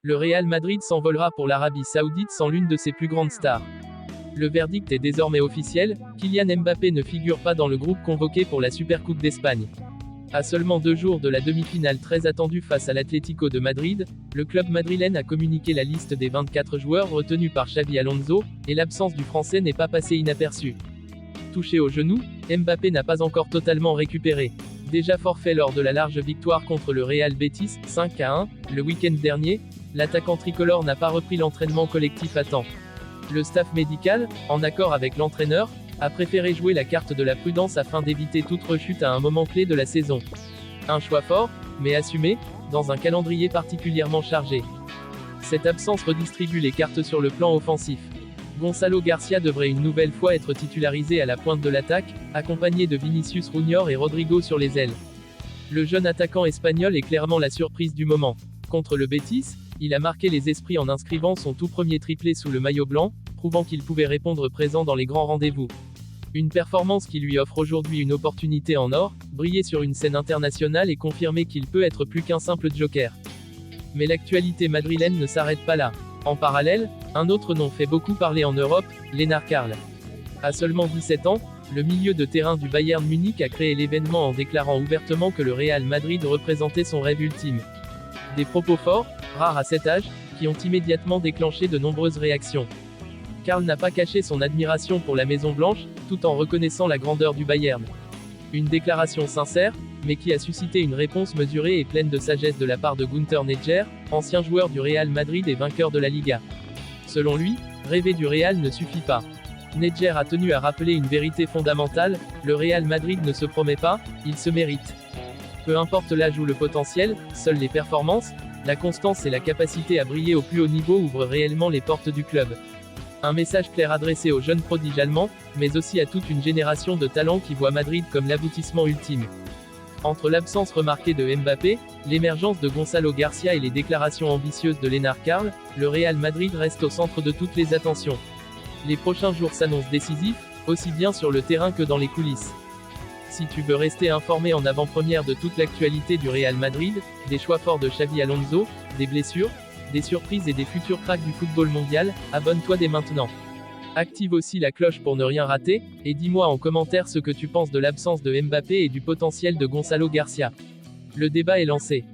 Le Real Madrid s'envolera pour l'Arabie Saoudite sans l'une de ses plus grandes stars. Le verdict est désormais officiel, Kylian Mbappé ne figure pas dans le groupe convoqué pour la Supercoupe d'Espagne. À seulement 2 jours de la demi-finale très attendue face à l'Atlético de Madrid, le club madrilène a communiqué la liste des 24 joueurs retenus par Xabi Alonso, et l'absence du Français n'est pas passée inaperçue. Touché au genou, Mbappé n'a pas encore totalement récupéré. Déjà forfait lors de la large victoire contre le Real Betis, 5-1, le week-end dernier, l'attaquant tricolore n'a pas repris l'entraînement collectif à temps. Le staff médical, en accord avec l'entraîneur, a préféré jouer la carte de la prudence afin d'éviter toute rechute à un moment clé de la saison. Un choix fort, mais assumé, dans un calendrier particulièrement chargé. Cette absence redistribue les cartes sur le plan offensif. Gonçalo Garcia devrait une nouvelle fois être titularisé à la pointe de l'attaque, accompagné de Vinicius Junior et Rodrigo sur les ailes. Le jeune attaquant espagnol est clairement la surprise du moment. Contre le Betis, il a marqué les esprits en inscrivant son tout premier triplé sous le maillot blanc, prouvant qu'il pouvait répondre présent dans les grands rendez-vous. Une performance qui lui offre aujourd'hui une opportunité en or, briller sur une scène internationale et confirmer qu'il peut être plus qu'un simple joker. Mais l'actualité madrilène ne s'arrête pas là. En parallèle, un autre nom fait beaucoup parler en Europe, Lennart Karl. À seulement 17 ans, le milieu de terrain du Bayern Munich a créé l'événement en déclarant ouvertement que le Real Madrid représentait son rêve ultime. Des propos forts, rares à cet âge, qui ont immédiatement déclenché de nombreuses réactions. Karl n'a pas caché son admiration pour la Maison Blanche, tout en reconnaissant la grandeur du Bayern. Une déclaration sincère, mais qui a suscité une réponse mesurée et pleine de sagesse de la part de Günther Netger, ancien joueur du Real Madrid et vainqueur de la Liga. Selon lui, rêver du Real ne suffit pas. Netger a tenu à rappeler une vérité fondamentale, le Real Madrid ne se promet pas, il se mérite. Peu importe l'âge ou le potentiel, seules les performances, la constance et la capacité à briller au plus haut niveau ouvrent réellement les portes du club. Un message clair adressé aux jeunes prodiges allemands, mais aussi à toute une génération de talents qui voit Madrid comme l'aboutissement ultime. Entre l'absence remarquée de Mbappé, l'émergence de Gonçalo Garcia et les déclarations ambitieuses de Lennart Karl, le Real Madrid reste au centre de toutes les attentions. Les prochains jours s'annoncent décisifs, aussi bien sur le terrain que dans les coulisses. Si tu veux rester informé en avant-première de toute l'actualité du Real Madrid, des choix forts de Xabi Alonso, des blessures, des surprises et des futurs cracks du football mondial, abonne-toi dès maintenant. Active aussi la cloche pour ne rien rater, et dis-moi en commentaire ce que tu penses de l'absence de Mbappé et du potentiel de Gonçalo Garcia. Le débat est lancé.